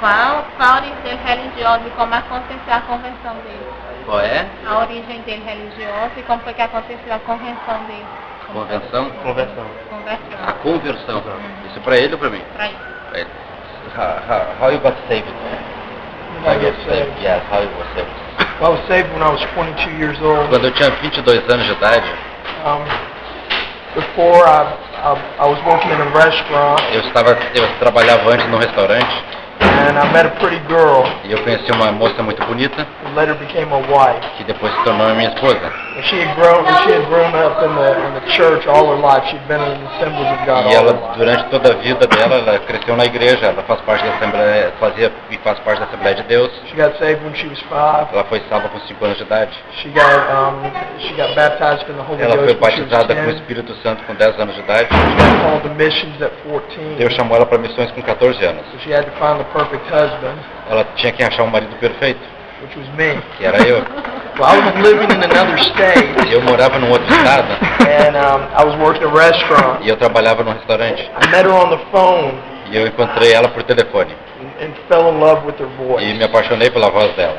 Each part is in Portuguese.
Qual a origem dele religiosa e como aconteceu a conversão dele? Qual é? A origem dele religiosa e como foi que aconteceu a conversão dele? Convenção? Conversão. Conversão. A conversão. Isso para ele ou para mim? Pra ele. Pra ele. How you got saved? I get saved. Yes, how you got saved. I was saved when I was 22 years old. Quando eu tinha 22 anos de idade, Before I was working in a restaurant, eu trabalhava antes num restaurante and I met a pretty girl e eu conheci uma moça muito bonita who later became my wife. que depois se tornou minha esposa. And she had grown up in the church all her life. She'd been in the assemblies of God E all ela, her life. durante toda a vida dela, ela cresceu na igreja, ela faz parte da Assembleia, faz parte da Assembleia de Deus. She got saved when she was 5. Ela foi salva com 5 anos de idade. She got baptized in the Holy Ela foi Ghost when she was batizada com o 10. Espírito Santo com 10 anos de idade. She got called to missions at 14. Deus chamou ela para missões com 14 anos. So she had to find the perfect husband, Ela tinha que achar um marido perfeito, which was me. que era eu. Well, I was living in another state, Eu morava num outro estado and I was working a restaurant. e eu trabalhava num restaurante. I met her on the phone E eu encontrei ela por telefone and fell in love with her e voice. me apaixonei pela voz dela.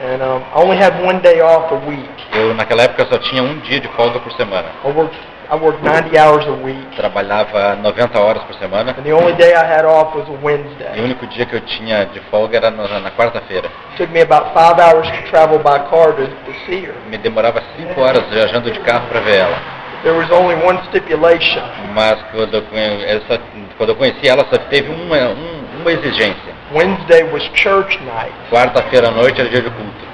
And I only had one day off a week. Eu, naquela época, só tinha um dia de folga por semana. I worked 90 hours a week, Trabalhava 90 horas por semana and the only day I had off was a e o Wednesday. único dia que eu tinha de folga era na quarta-feira. It took me about 5 hours to travel by car to see her. Me demorava 5 horas viajando de carro para ver ela. There was only one stipulation. Mas quando eu conheci ela, só teve uma exigência. Wednesday was church night, Quarta-feira à noite era dia de culto.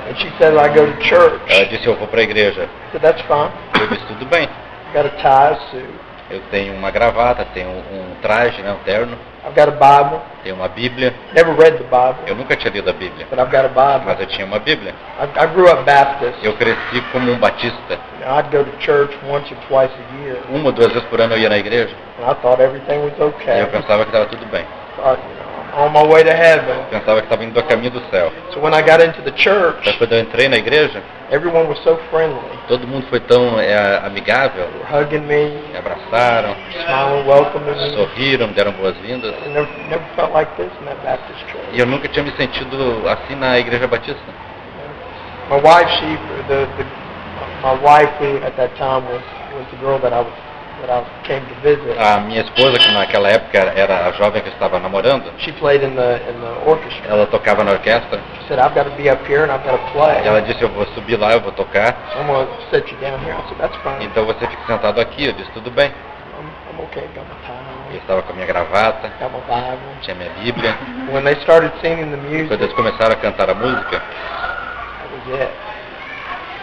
and she said I go to church. Ela disse, eu vou para a igreja. I said, that's fine. Eu disse, tudo bem. I've got a tie, a suit. Eu tenho uma gravata, tenho um traje, né, um terno, I've got a Bible. tenho uma Bíblia. Never read the Bible, Eu nunca tinha lido a Bíblia, but I've got a Bible. mas eu tinha uma Bíblia. I grew up Baptist. Eu cresci como um batista. You know, I'd go to church once or twice a year, Uma ou duas vezes por ano eu ia na igreja and I thought everything was e okay. eu pensava que estava tudo bem. Thought, you know, I'm on my way to heaven. Pensava que estava indo a caminho do céu. So when I got into the Mas church, quando eu entrei na igreja, everyone was so friendly. todo mundo foi tão amigável. They were hugging me, Me abraçaram, smiling, welcoming me. sorriram, me deram boas-vindas. I never felt like this in that Baptist church. E eu nunca tinha me sentido assim na igreja batista. My wife, my wife who at that time was the girl that I came to visit. A minha esposa, que naquela época era a jovem que eu estava namorando, She played in the orchestra. ela tocava na orquestra. She said, I've got to be up here and I've got to play. E ela disse, eu vou subir lá, eu vou tocar. So I'm going to sit you down here. I said, that's fine. Então você fica sentado aqui. Eu disse, tudo bem. I'm okay. Got my tie Eu on. estava com a minha gravata, Got my Bible. tinha minha Bíblia. When they started singing the music, Quando eles começaram a cantar a música, that was it.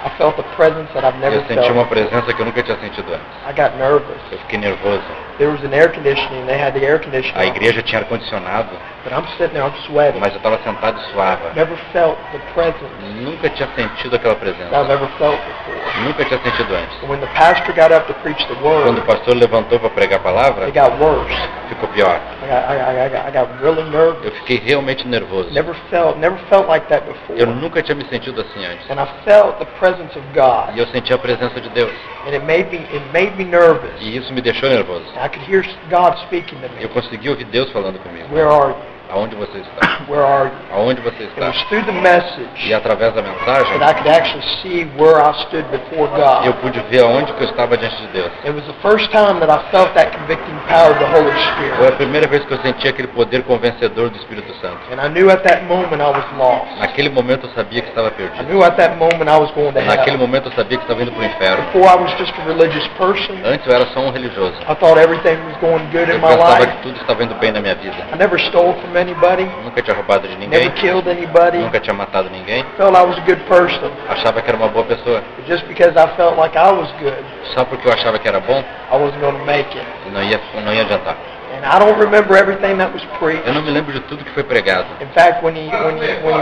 I felt a presence that I've never eu senti uma felt. presença que eu nunca tinha sentido antes. I got nervous. Eu fiquei nervoso. There was an air conditioning. They had the air conditioning. A igreja tinha ar-condicionado, But I'm sitting there, I'm sweating. mas eu estava sentado e suava. Never felt the presence Nunca tinha sentido aquela that I've presença. ever felt before. Nunca tinha sentido antes. When the pastor got up to preach the Quando o word, pastor levantou para pregar a palavra, it got worse. ficou pior. I got really nervous. Eu fiquei realmente nervoso. Never felt like that before. Eu nunca tinha me sentido assim antes. And I felt the presence of God, E eu senti a presença de Deus. and it made me nervous. E isso me deixou nervoso. I could hear God speaking to me. Eu consegui ouvir Deus falando comigo. Where are you? Aonde você está? Where are you? Aonde você It está? was through the message E através da mensagem, that I could actually see where I stood before eu God. pude ver aonde que eu estava diante de Deus. It was the first time that I felt that convicting power of the Holy Foi a Spirit. primeira vez que eu senti aquele poder convencedor do Espírito Santo. And I knew at that moment I was lost. Naquele momento eu sabia que estava I perdido. knew at that moment I was going to Naquele hell. momento eu sabia que estava indo para o inferno. Before I was just a religious person. Antes eu era só um religioso. I thought everything was going good Eu in my pensava life. que tudo estava indo bem na minha vida. I never stole from anybody, Nunca tinha roubado de ninguém. never killed anybody. Nunca tinha matado ninguém. Felt I was a good person. Achava que era uma boa pessoa. But just because I felt like I was good, Só porque eu achava que era bom, I wasn't going to make it. não ia adiantar. And I don't remember everything that was preached. Eu não me lembro de tudo que foi pregado. In fact, when he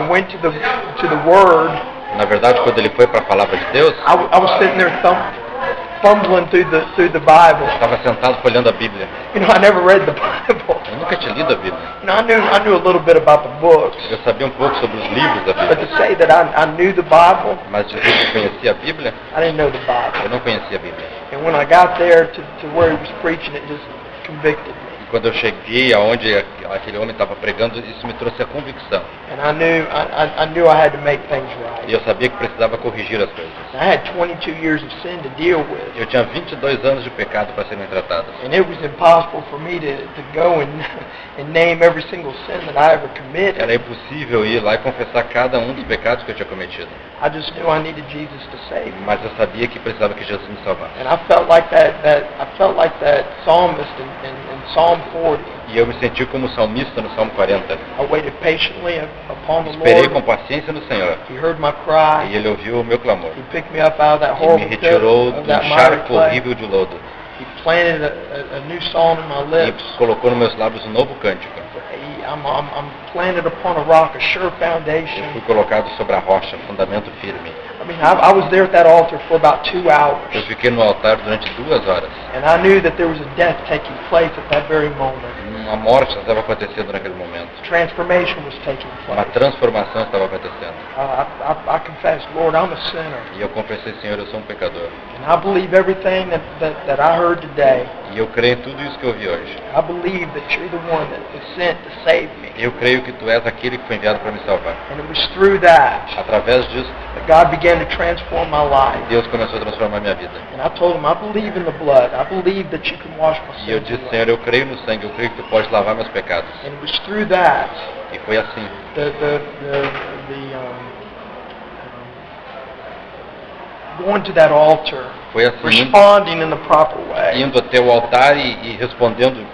went to the Word, Na verdade, quando ele foi para a palavra de Deus, I was sitting there fumbling through the Bible. estava sentado folhando a Bíblia. You know, I never read the Bible. Eu nunca tinha lido a Bíblia. You know, I knew a little bit about the books, Eu sabia um pouco sobre os livros da but Bíblia, to say that I knew the Bible, mas dizer que eu conhecia a Bíblia, I didn't know the Bible. eu não conhecia a Bíblia. And when I got there to where he was preaching, it just convicted me. quando eu cheguei aonde aquele homem estava pregando, isso me trouxe a convicção. And I knew I had to make things right. E eu sabia que precisava corrigir as coisas. I had 22 years of sin to deal with. Eu tinha 22 anos de pecado para serem tratados. And it was impossible for me to go and name every single sin that I ever committed. Era impossível ir lá e confessar cada um dos pecados que eu tinha cometido. I just knew I needed Jesus to save me. Mas eu sabia que precisava que Jesus me salvasse. And I felt like that psalmist in Psalm 40. E eu me senti como salmista no Salmo 40. I waited patiently upon the Esperei Lord. com paciência no Senhor. He heard my cry. E Ele ouviu o meu clamor. He picked me up out of that E horrible me pit retirou of do that miry encharco clay. horrível de lodo. He planted a new song in my E lips. colocou nos meus lábios um novo cântico. I'm planted upon a rock, a sure Eu foundation. fui colocado sobre a rocha, fundamento firme. I mean, I was there at that altar for about 2 hours. Eu fiquei no altar durante 2 horas. And I knew that there was a death taking place at that very moment. Uma morte estava acontecendo naquele momento. Transformation was taking Uma place. transformação estava acontecendo. I confessed, Lord, I'm a sinner. E eu confessei, Senhor, eu sou um pecador. And I believe everything that I heard today. E eu creio em tudo isso que eu vi hoje. I believe that you're the one that was sent to save me. Eu creio que Tu és aquele que foi enviado para me salvar. And it was through that Através disso, that God began to transform my life. Deus começou a transformar minha vida. And I told him, I believe in the blood. I believe that you can wash my E eu sins disse, away. Senhor, eu creio no sangue, eu creio que Tu podes lavar meus pecados. And it was through that E foi assim. Going to that altar, Foi assim, responding in the proper way. indo até o altar e respondendo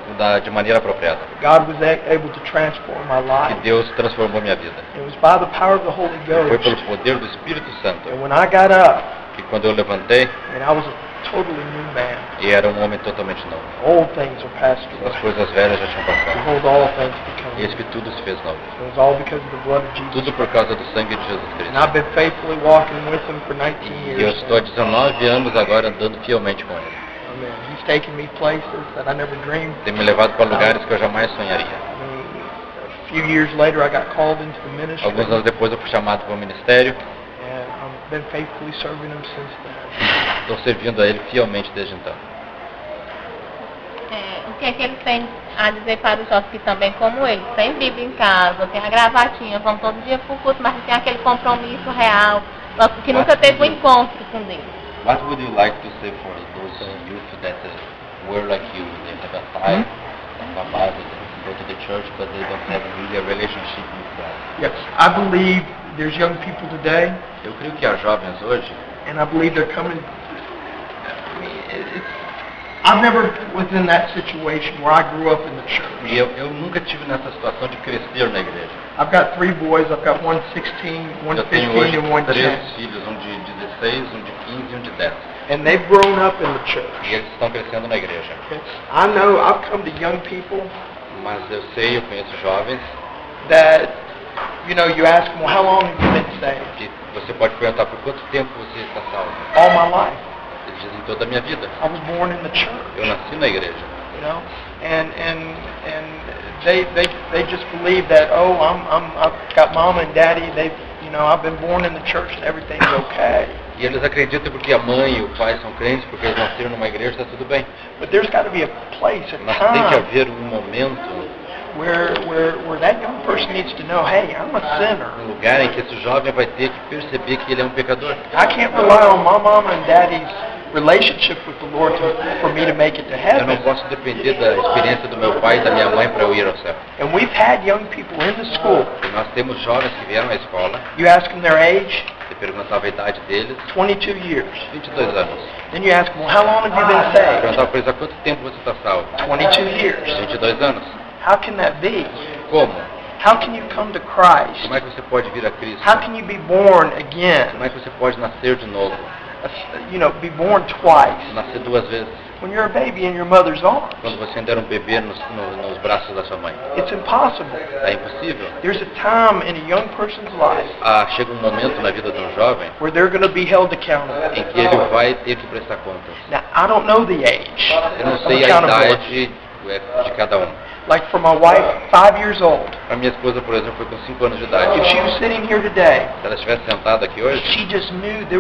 de maneira apropriada. God was able to transform my Que life. Deus transformou minha vida. It was by the power of the Holy Foi pelo Ghost. poder do Espírito Santo. And when I got up, Que quando eu levantei, and I was a totally new man. e era um homem totalmente novo. Old things are passed As away. coisas velhas já tinham passado. Behold, all things become Eis new. que tudo se fez novo. It was all because of the blood of Jesus. Tudo por causa do sangue de Jesus And Cristo. I've been faithfully walking with him for 19 E eu years. estou há 19 anos agora andando fielmente com Ele. Amen. He's taken me places that I never dreamed. Tem me levado para lugares que eu jamais sonharia. I mean, a few years later, I got called into the ministry. Alguns anos depois eu fui chamado para o ministério. And I've been faithfully serving him since then. Estou servindo a Ele fielmente desde então. O que é que eles têm a dizer para os jovens que também, como eles, tem Bíblia em casa, tem a gravatinha, vão todo dia para o culto, mas tem aquele compromisso real, que nunca teve um encontro com Deus? What would you like to say for those youth that were like you? They have a time, a Bible, they go to the church, but they don't have really a relationship with God. Yes, I believe there's young people today, Eu creio que há jovens hoje, and I believe they're coming. I mean, I've never was in that situation where I grew up in the church. e eu nunca tive nessa situação de crescer na igreja. I've got 3 boys. I've got one 16, one Eu tenho 15, hoje and one 10. 3 filhos, um de 16, um de 15 e um de 10. And they've grown up in the E church. eles estão crescendo na igreja. Okay? I know I've come to young people Mas eu sei, eu conheço jovens, that, you know, you ask them, well, how long have you been saved? que você pode perguntar por quanto tempo você está salvo. All my life. Eles dizem toda a minha vida. I was born in the church. Eu nasci na igreja. You know, and they just believe that, oh, I've got mama and daddy. I've been born in the church and everything's okay. E eles acreditam porque a mãe e o pai são crentes, porque eles nasceram numa igreja, está tudo bem. But there's got to be a place, a Mas tem que time haver um momento, where that young person needs to know, hey, I'm a sinner. um lugar em que esse jovem vai ter que perceber que ele é um pecador. I can't rely on my mama and daddy's relationship with the Lord for me to make it to Eu não heaven. posso depender da experiência do meu pai e da minha mãe para eu ir ao céu. And we've had young people in the school. E nós temos jovens que vieram à escola, You ask them their age, você perguntava a idade deles, 22 years. 22 anos. Then you ask them, well, how long have you been Você saved? perguntava para eles há quanto tempo você está salvo. 22 years. 22 anos. How can that be? Como? How can you come to Christ? Como é que você pode vir a Cristo? How can you be born again? Como é que você pode nascer de novo? Be born twice. Nascer 2 vezes. When you're a baby in your mother's arms, Quando você ainda era um bebê nos braços da sua mãe. it's impossible. É impossível. There's a time in a young person's life Chega um momento na vida de um jovem where they're going to be held accountable. em que ele vai ter que prestar contas. Now, I don't know the age Eu não of sei a accountability. idade de cada um. Like for my wife, 5 years old, A minha esposa, por exemplo, foi com 5 anos de idade. if she was sitting here today, Se ela estivesse sentada aqui hoje, she just knew there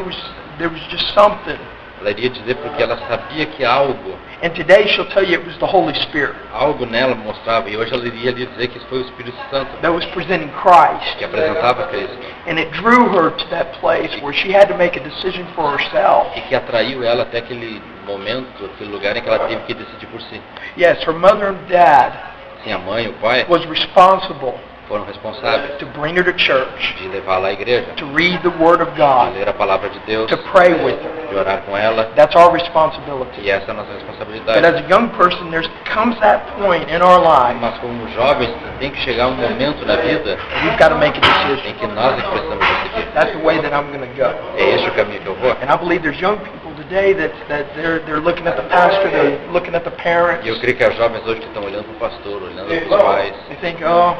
was just something Ela iria dizer porque ela sabia que algo And today she'll tell you it was the Holy Spirit nela mostrava, e hoje ela iria lhe dizer que isso foi o Espírito Santo that was presenting Christ. que apresentava Cristo And it drew her to that place where she had to make a decision for herself. e que atraiu ela até aquele momento, aquele lugar em que ela teve que decidir por si. Yes, her mother and dad Sim, a mãe e o pai was responsible foram responsáveis to bring her to church, de levá-la à igreja, to read the Word of de God, ler a palavra de Deus, to pray with her. de orar com ela, That's our responsibility. e essa é a nossa But responsabilidade. as a young person, there comes that point in our life Mas como jovens, tem que chegar um momento na vida we've got to make a em decision. que nós é que precisamos decidir. That's the way that I'm going to go. É este o caminho que eu vou. And I believe there's young people today that they're looking at the pastor, they're looking at the parents. E eu creio que há jovens hoje que estão olhando para o pastor, olhando para os pais, They think, oh,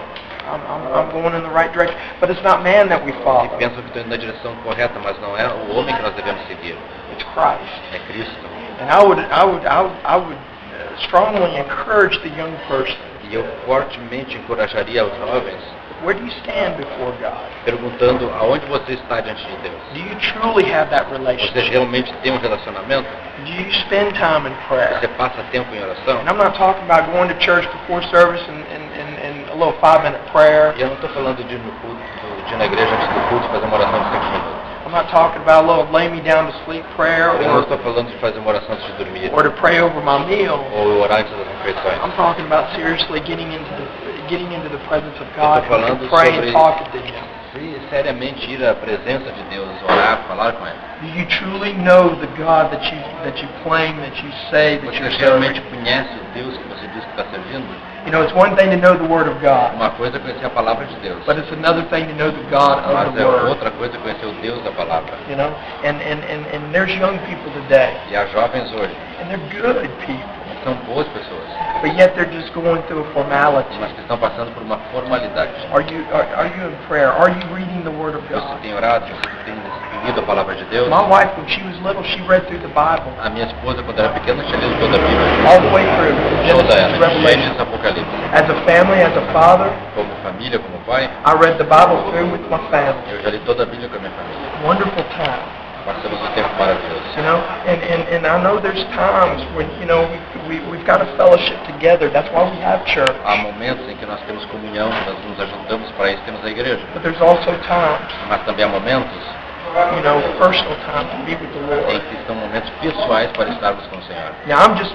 I'm going in the right direction. But it's not man that we e follow. pensam que estão indo na direção correta, mas não é o homem que nós devemos seguir, It's Christ. é Cristo. And I would strongly encourage the young person. E eu fortemente encorajaria os jovens, Where do you stand before God? perguntando aonde você está diante de Deus. Do you truly have that Você relationship? realmente tem um relacionamento? Do you spend time in prayer? Você passa tempo em oração? And I'm not talking about going to church before service and a little 5-minute prayer. E eu não estou falando de ir no culto, de ir na igreja antes do culto fazer uma oração de 5 minutos. I'm not talking about a little lay me down to sleep prayer Eu não estou falando de fazer uma oração antes de dormir, or to pray over my meal. ou orar antes das refeições. I'm talking about seriously getting into the presence of God Eu tô falando and pray sobre- and talk to Him. Se seriamente ir à presença de Deus, orar, falar com Ele. Do you truly know the God that you claim, that you say, that Você you're realmente serving? conhece o Deus que você diz que está servindo? You know, it's one thing to know the Word of God, Uma coisa é conhecer a palavra de Deus, but it's another thing to know the God of mas the é Word. outra coisa conhecer o Deus da palavra. You know, and there's young people today, E há jovens hoje, and they're good people, são boas pessoas, but yet they're just going through a formality. mas que estão passando por uma formalidade. Are you in prayer? Are you reading the Word of Você God? tem orado, você tem lido a palavra de Deus? My wife, when she was little, she read through the Bible A minha esposa, quando era pequena, tinha lido toda a Bíblia. all the way through, Toda Genesis to ela, de Revelation. Gênesis a Apocalipse. As a family, as a father, Como família, como pai, I read the Bible through with my family. eu já li toda a Bíblia com a minha família. Wonderful time, Passamos um tempo maravilhoso. you know. And I know there's times when, you know, we've got a fellowship together. That's why we have church. Há momentos em que nós temos comunhão, nós nos ajuntamos, para isso temos a igreja. But there's also times, Mas também há momentos you know, personal time to be with the em Lord. que são momentos pessoais para estarmos com o Senhor. Now I'm just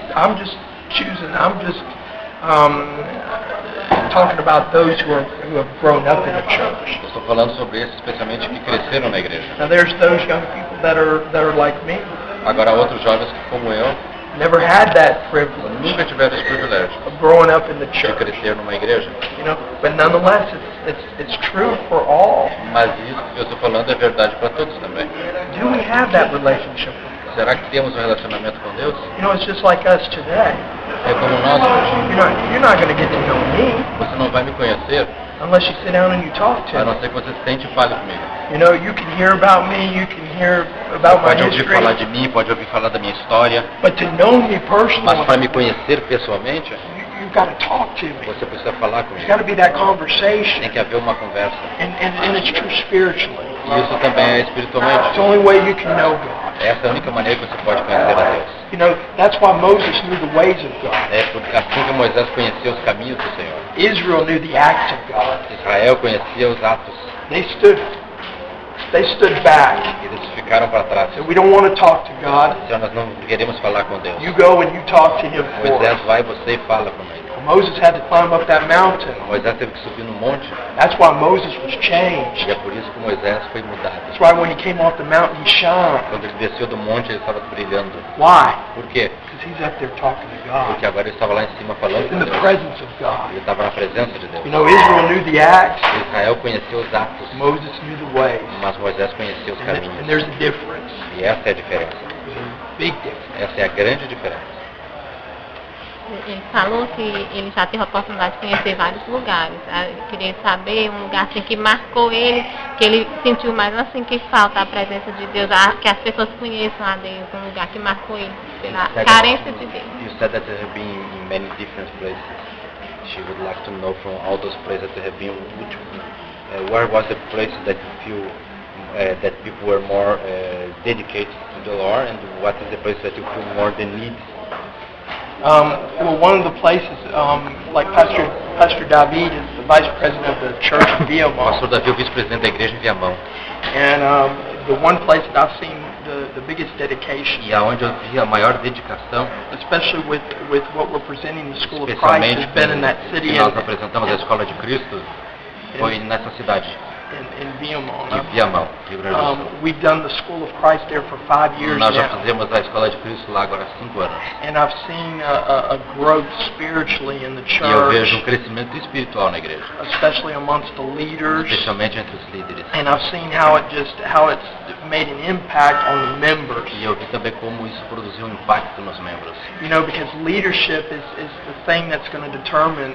talking about those who have grown up in the church. Eu estou falando sobre esses especialmente que cresceram na igreja. Now there's those young people that are like me, Agora há outros jovens que, como eu, never had that privilege nunca tiveram esse privilégio of growing up in the de church. crescer numa igreja. You know, but nonetheless, it's true for all. Mas isso que eu estou falando é verdade para todos também. Do we have that relationship with God? Será que temos um relacionamento com Deus? You know, it's just like us today. É como nós hoje. You're not going to get to know me Você não vai me conhecer, unless you sit down and you talk a to não me. ser que você sente e fale comigo. You know, you can hear about me, you can hear about my Pode ouvir history, falar de mim, pode ouvir falar da minha história, but to know me mas para personally, me conhecer pessoalmente, you've got to talk to me. você precisa falar There's comigo. got to be that Tem conversation, que haver uma conversa. and it's true spiritually. E isso também é It's espiritualmente. the only way you can know God. Essa é a única maneira que você pode conhecer a Deus. You know, that's why Moses knew the ways of God. É porque assim que Moisés conheceu os caminhos do Senhor, Israel knew the acts of God. Israel conhecia os atos. They stood back. Eles ficaram para trás. Said, we don't want to talk to God. Senhor, nós não queremos falar com Deus. You go and you talk to Him for Moisés us. vai, você fala com ele. Moses had to climb up that mountain. Moisés teve que subir no monte, That's why Moses was changed. e é por isso que Moisés foi mudado. That's why when he came off the mountain, he shone. Quando ele desceu do monte, ele estava brilhando. Why? Por quê? Because he's up there talking to God. Porque agora ele estava lá em cima falando In com the Deus. presence of God. Ele estava na presença de Deus. You know, Israel knew the acts. Israel conheceu os atos, Moses knew the ways. mas Moisés conheceu os And caminhos. there's a difference. E essa é a diferença. There's a big difference. Essa é a grande diferença. Ele falou que ele já teve a oportunidade de conhecer vários lugares. Eu queria saber um lugar assim que marcou ele, que ele sentiu mais assim que falta a presença de Deus, que as pessoas conheçam a Deus, um lugar que marcou ele pela carência de Deus. You said that they have been in many different places. She would like to know from all those places that they have been, where was the place that you feel that people were more dedicated to the Lord, and what is the place that you feel more the need? Well, one of the places, like Pastor David is the vice president of the church in Viamão. Pastor Davi é o vice-presidente da igreja em Viamão. And the one place that I've seen the biggest dedication, E aonde eu vi a maior dedicação, especially with what we're presenting the School of Christ, has been in that city que nós apresentamos a Escola de Cristo, foi nessa cidade, in Viamão. em Viamão, Rio Grande do Sul. We've done the School of Christ there for 5 years Nós já now, fizemos a Escola de Cristo lá agora há 5 anos. and I've seen a growth spiritually in the E eu vejo church, crescimento espiritual na igreja, especially amongst the leaders. especialmente entre os líderes. And I've seen how it's made an impact on the members. E eu vi também como isso produziu um impacto nos membros. You know, because leadership is the thing that's going to determine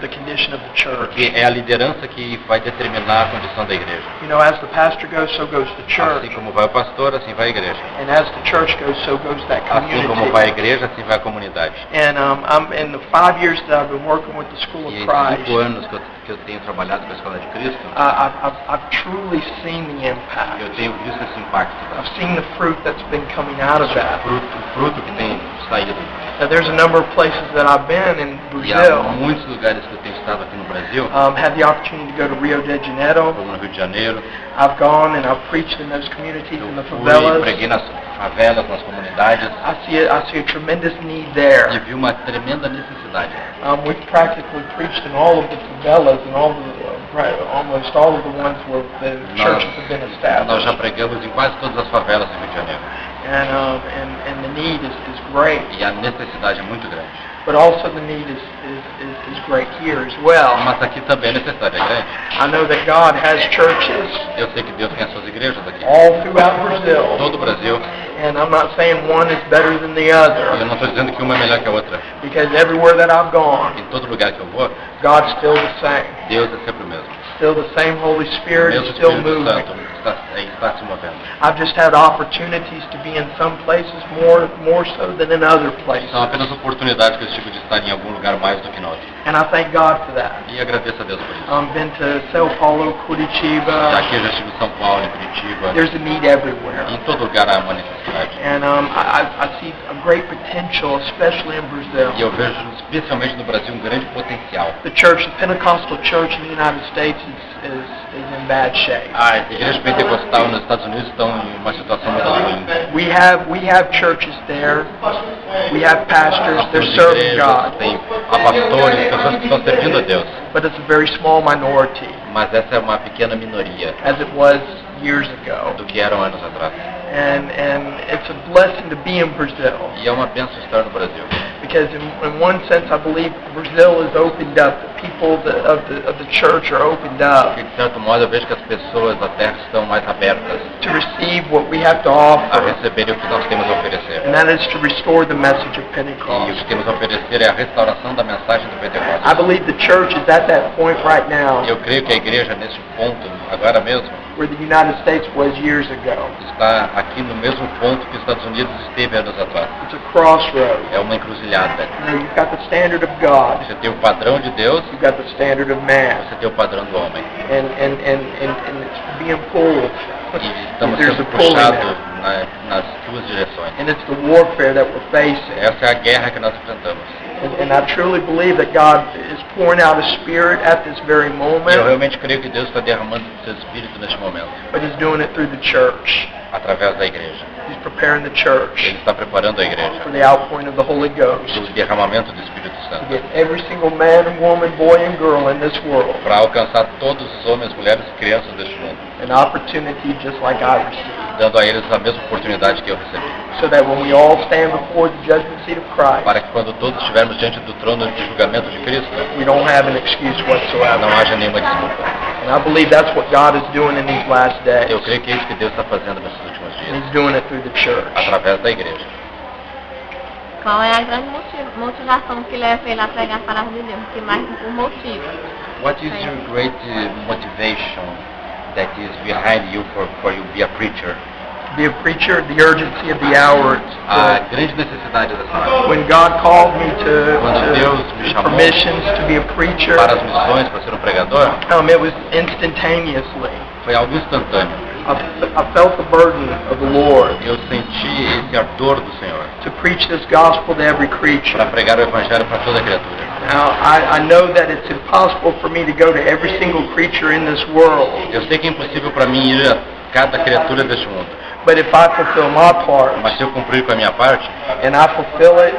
the condition of the church. Porque é a liderança que vai determinar a condição da igreja. You know, as the pastor goes, so goes the church. Assim como vai o pastor, assim vai a igreja. And as the church goes, so goes that Assim como vai a community. igreja, assim vai a comunidade. And I'm in the 5 years that I've been working with the School of E em Christ, 5 anos que eu tenho trabalhado com a Escola de Cristo, I've truly seen the impact. eu tenho visto esse impacto. I've seen the fruit that's been coming out of that. O fruto que tem saído. Now, there's a number of places that I've been in E há Brazil. muitos lugares que eu tenho estado aqui no Brasil, Had the opportunity to go to Rio de Janeiro. como no Rio de Janeiro. I've gone and I've preached in those communities, in the Eu fui, favelas. preguei nas favelas, nas comunidades, I see a tremendous need there. e vi uma tremenda necessidade. We've practically preached in all of the favelas and almost all of the ones where the churches have been Nós já established. pregamos em quase todas as favelas do Rio de Janeiro. And the need is great, E a necessidade é muito grande. but also the need is great here as well. Mas aqui também a necessidade é grande. I know that God has churches Eu sei que Deus tem as suas igrejas aqui. all throughout Brazil, Todo o Brasil. and I'm not saying one is better than the Eu other, não estou dizendo que uma é melhor que a outra. because everywhere that I've gone, Em todo lugar que eu vou, God's still the same. Deus é sempre o mesmo. Still the same Holy O Spirit mesmo is still Espírito moving. Santo está se movendo. I've just had opportunities to be in some places more so than in other places. São apenas oportunidades que eu tive de estar em algum lugar mais do que em outro. And I thank God for that. E agradeço a Deus por isso. Been to São Paulo, Já Curitiba. que eu já estive em São Paulo, em Curitiba, There's a need everywhere. em todo lugar há uma necessidade. And I see a great potential, especially in Brazil. E eu vejo, especialmente no Brasil, um grande potencial. The church, the Pentecostal church in the United States is in bad shape. A igreja pentecostal nos Estados Unidos estão em uma situação muito ruim. We have churches there. We have pastors. They're As serving igrejas God. têm pastores, pessoas que estão servindo a Deus. But it's a very small minority, Mas essa é uma pequena minoria as it was years ago. do que eram anos atrás. And it's a blessing to be in Brazil, E é uma bênção estar no Brasil. because in one sense I believe Brazil is opened up. The people of the church are opened up Porque, de certo modo, eu vejo que as pessoas da terra estão mais abertas to receive what we have to a offer, receberem o que nós temos a oferecer. and that is to restore the message of E o Pentecost. que temos a oferecer é a restauração da mensagem do I Pentecostes. believe the church is at that point right now Eu creio que a igreja, nesse ponto, agora mesmo, where the United States was years ago. está aqui no mesmo ponto que os Estados Unidos esteve anos atrás. It's a crossroad. É uma encruzilhada. You know, you've got the standard of God, Você tem o padrão de Deus, you've got the standard of man, você tem o padrão do homem. and it's being pulled. E estamos There's sendo a pulling puxados there. nas duas direções. And it's the warfare that we're facing. Essa é a guerra que nós enfrentamos. And I truly believe that God is pouring out His Spirit at this very E eu moment, realmente creio que Deus está derramando o seu Espírito neste momento, but He's doing it through the church. através da igreja. He's preparing the church Ele está preparando a igreja for the outpouring of the Holy Ghost do derramamento do Espírito to Santo, get every single man and woman, boy and girl in this world para alcançar todos os homens, mulheres e crianças deste mundo, an opportunity just like I received, dando a eles a mesma oportunidade que eu recebi. so that when we all stand before the judgment seat of Christ, Para que quando todos estivermos diante do trono de julgamento de Cristo, we don't have an excuse não whatsoever. haja nenhuma desculpa. And I believe that's what God is doing in these last days. Eu creio que é isso que Deus está fazendo nesses últimos And dias, He's doing it through the church. através da igreja. Qual é a grande motivação que leva ele a pregar a palavra de Deus? Que mais o motivo? What is your great motivation that is behind you for you be a preacher? Be a preacher, the urgency of the hour. A grande necessidade dessa hora. When God called me Quando Deus me to chamou permissions to be a preacher, para as missões, para ser um pregador, it was instantaneously. foi algo instantâneo. I felt the burden of the Lord Eu senti esse ardor do Senhor to preach this gospel to every creature. para pregar o evangelho para toda criatura. Now, I know that it's impossible for me to go to every single creature in this world, Eu sei que é impossível para mim ir a cada criatura deste mundo, but if I fulfill my part, mas se eu cumprir com a minha parte, and I fulfill it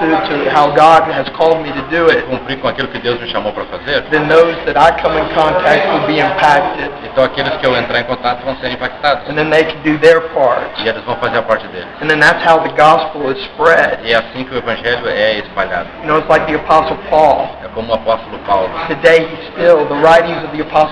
to how God has called me to do it, cumprir com aquilo que Deus me chamou para fazer, then those that I come in contact will be impacted, então aqueles que eu entrar em contato vão ser impactados. and then they can do their part. E eles vão fazer a parte deles. And then that's how the gospel is spread. E é assim que o evangelho é espalhado. You know, it's like the Apostle Paul. É como o apóstolo Paulo. Today, the writings of the Apostle